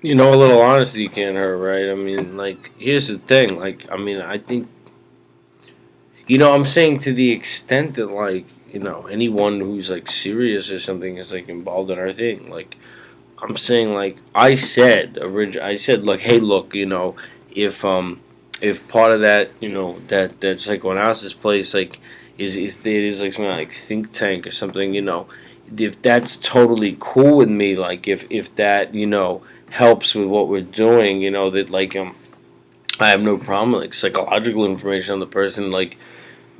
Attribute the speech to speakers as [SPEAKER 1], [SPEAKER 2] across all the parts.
[SPEAKER 1] A little honesty can't hurt, right? I mean, like, here's the thing. Like, I mean, I think, I'm saying to the extent that, like, anyone who's, like, serious or something is, like, involved in our thing. Like, I'm saying, like, I said, like, hey, look, if, if part of that, that psychoanalysis place, like, it is, like, something like think tank or something, if that's totally cool with me, like, if that, helps with what we're doing, that, like, I have no problem with, like, psychological information on the person, like,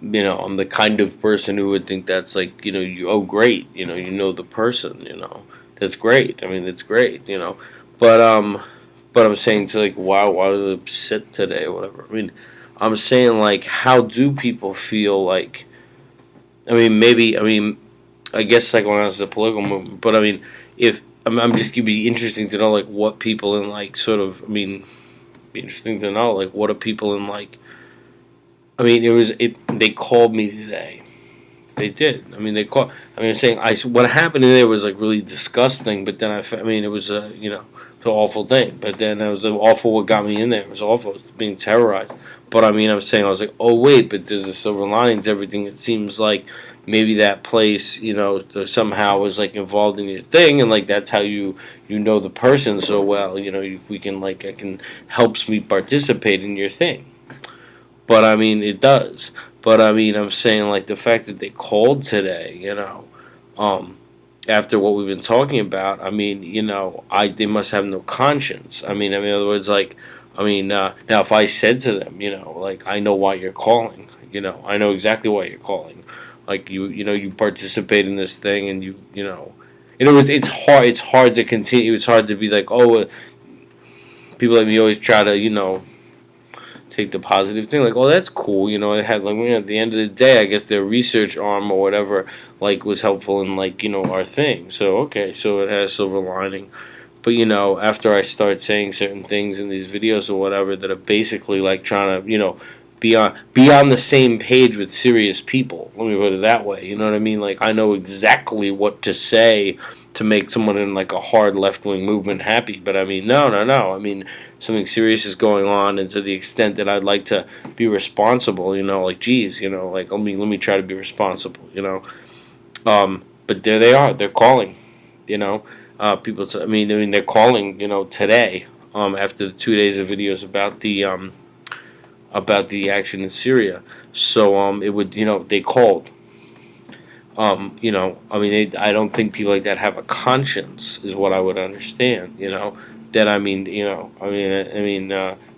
[SPEAKER 1] I'm the kind of person who would think that's, like, great, the person, that's great. I mean, it's great, but but I'm saying to, like, why was I upset today or whatever. I mean, I'm saying, like, how do people feel like? I guess psychoanalysis is a political movement, but I mean, if I'm just gonna be interesting to know, like, what people in, like, sort of, be interesting to know, like, what are people in, like, they called me today. They did. I mean, they called. I mean, I'm saying what happened in there was, like, really disgusting. But then it was it's an awful thing. But then it was the awful what got me in there. It was awful. It was being terrorized. But I mean, I'm saying, I was like, oh wait, but there's a silver lining to everything. It seems like maybe that place, somehow was, like, involved in your thing, and, like, that's how you know the person so well. We can, like, I can helps me participate in your thing. But I mean, it does. But I mean, I'm saying, like, the fact that they called today, um, after what we've been talking about. I mean, they must have no conscience. In other words, like, now if I said to them, like, I know why you're calling. I know exactly why you're calling. Like, you participate in this thing, and it's hard. It's hard to continue. It's hard to be like, oh, people like me always try to, take the positive thing, like, oh, that's cool, it had, like, at the end of the day, I guess their research arm or whatever, like, was helpful in, like, our thing. So okay, so it has a silver lining. But after I start saying certain things in these videos or whatever that are basically, like, trying to, be on the same page with serious people, let me put it that way, you know what I mean? Like, I know exactly what to say to make someone in, like, a hard left-wing movement happy. But I mean, no, I mean, something serious is going on, and to the extent that I'd like to be responsible, like, geez, like, let me try to be responsible, but there they are, they're calling, you know people they're calling, today, after the 2 days of videos about the action in Syria. So it would, they called. I don't think people like that have a conscience, is what I would understand. That,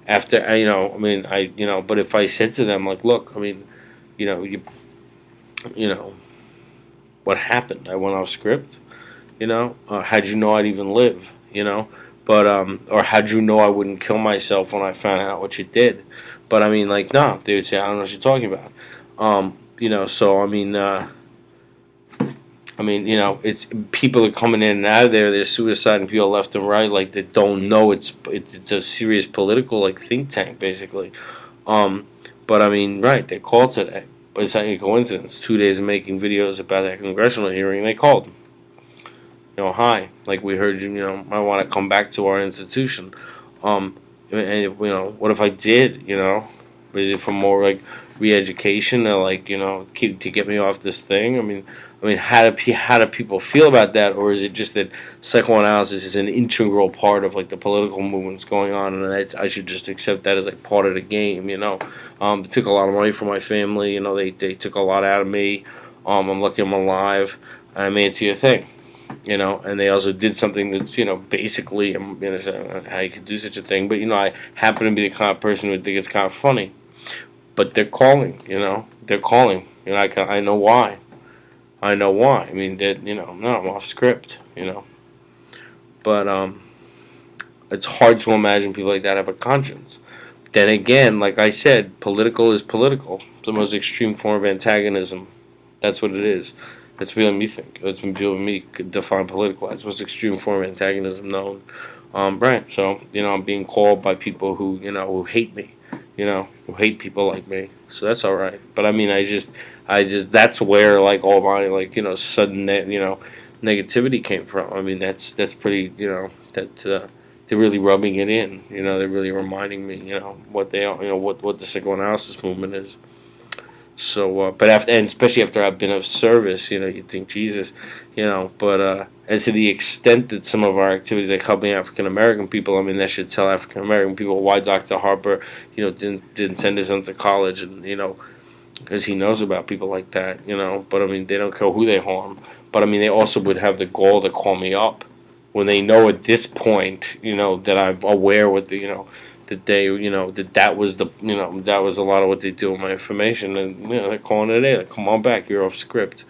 [SPEAKER 1] after, but if I said to them, like, look, you know, you, you know, what happened? I went off script. How'd you know I'd even live? But or how'd you know I wouldn't kill myself when I found out what you did? But I mean, like, no, they would say, I don't know what you're talking about. So it's people are coming in and out of there. There's suiciding people left and right, like, they don't know it's a serious political, like, think tank, basically. Um, but I mean, right? They called today, but it's not any coincidence. 2 days of making videos about that congressional hearing, they called. Hi, like, we heard you. I want to come back to our institution. And what if I did? Is it for more, like, re-education, or, like, keep to get me off this thing? How do people feel about that, or is it just that psychoanalysis is an integral part of, like, the political movements going on, and I should just accept that as, like, part of the game? They took a lot of money from my family. They took a lot out of me. I'm lucky I'm alive. I made it to your thing. And they also did something that's, basically, how you could do such a thing. But, I happen to be the kind of person who think it's kind of funny. But they're calling, they're calling. I know why. I know why. I mean, that, no, I'm off script, But, it's hard to imagine people like that have a conscience. Then again, like I said, political is political. It's the most extreme form of antagonism. That's what it is. That's what me think. That's what people me define political as. Most extreme form of antagonism known. Right. So, I'm being called by people who hate me. Who hate people like me. So that's all right. But I just, that's where, like, all my, like, sudden, negativity came from. That's pretty, that. they're really rubbing it in. They're really reminding me, what they are, what the psychoanalysis movement is. So, but after, and especially after I've been of service, you think Jesus, but and to the extent that some of our activities, like helping African American people, I mean, that should tell African American people why Dr. Harper, didn't send his son to college, and because he knows about people like that, But I mean, they don't care who they harm. But I mean, they also would have the gall to call me up when they know at this point, that I'm aware with the, that they, that was that was a lot of what they do with my information, and they're calling it a, like, come on back, you're off script.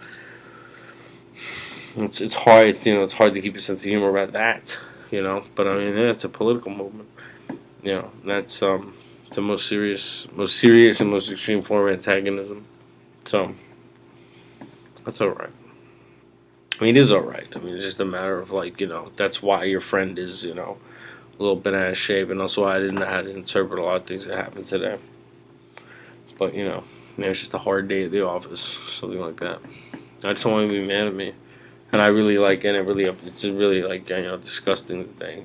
[SPEAKER 1] It's hard, it's hard to keep a sense of humor about that, But I mean, yeah, it's a political movement, That's it's the most serious and most extreme form of antagonism. So that's all right. I mean, it is all right. I mean, it's just a matter of, like, that's why your friend is, a little bit out of shape, and also I didn't know how to interpret a lot of things that happened today. But it's just a hard day at the office, something like that. I just don't want to be mad at me, and I really like, and it's really like, disgusting today.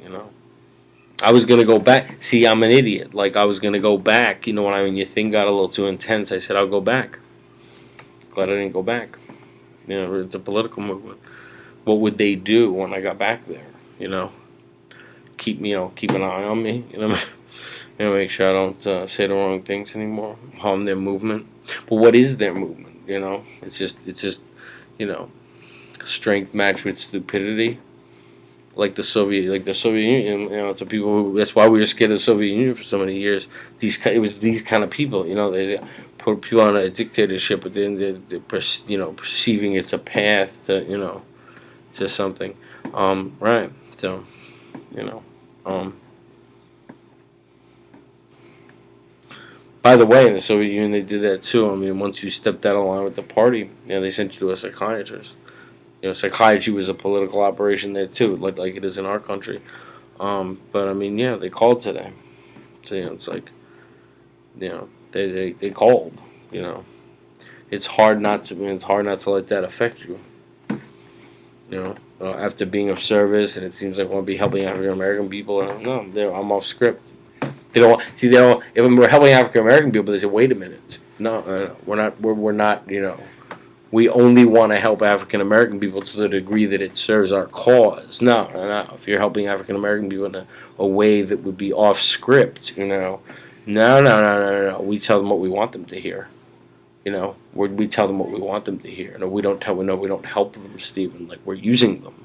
[SPEAKER 1] I was gonna go back. See, I'm an idiot. Like, I was gonna go back. When your thing got a little too intense, I said I'll go back. Glad I didn't go back. It's a political movement. What would they do when I got back there? Keep an eye on me. Make sure I don't say the wrong things anymore. Harm their movement. But what is their movement? It's just strength matched with stupidity. Like the Soviet Union. To people who, that's why we were scared of the Soviet Union for so many years. It was these kind of people. They put people on a dictatorship, but then they're perceiving it's a path to to something. Right. So, by the way, in the Soviet Union, they did that too. I mean, once you stepped out of line with the party, they sent you to a psychiatrist. Psychiatry was a political operation there too, like it is in our country. But I mean, yeah, they called today. So it's like, they called. It's hard not to. It's hard not to let that affect you. After being of service, and it seems like I want to be helping African American people. No, I'm off script. They don't see. They don't. If we're helping African American people, they say, "Wait a minute, no, we're not. We're not. We only want to help African American people to the degree that it serves our cause. No. If you're helping African American people in a way that would be off script, no. We tell them what we want them to hear. We tell them what we want them to hear. No, we don't help them, Stephen. Like, we're using them.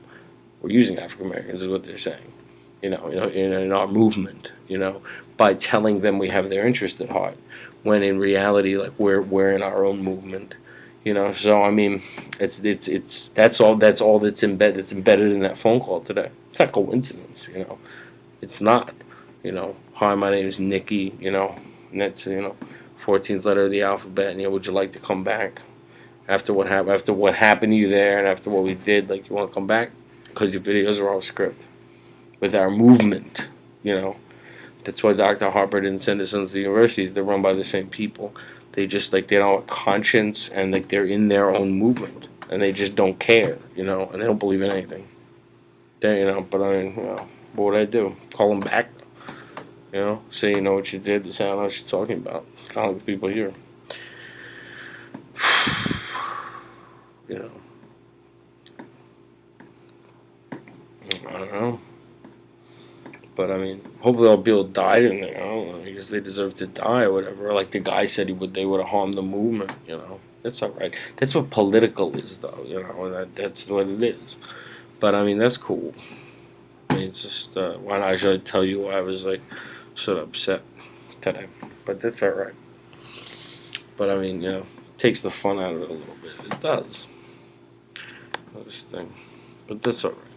[SPEAKER 1] We're using African Americans is what they're saying. In our movement. By telling them we have their interest at heart, when in reality, like, we're in our own movement. So I mean, it's that's all that's embedded in that phone call today. It's not coincidence, It's not, Hi, my name is Nikki, and that's 14th letter of the alphabet. And would you like to come back after what happened to you there, and after what we did? Like, you want to come back because your videos are all script with our movement, That's why Dr. Harper didn't send his sons to universities. They're run by the same people. They just, like, they don't have conscience, and, like, they're in their own movement, and they just don't care, and they don't believe in anything. But I mean, what would I do? Call them back? Say you know what you did. Say I don't know what you're talking about. Kind of like the people here. I don't know. But I mean, hopefully all people died in there. I don't know. I guess they deserve to die or whatever. Like the guy said, they would have harmed the movement. That's all right. That's what political is, though. And that's what it is. But I mean, that's cool. I mean, it's just why not? I should tell you why I was like sort of upset today. But that's all right. But I mean, takes the fun out of it a little bit. It does. This thing. But that's all right.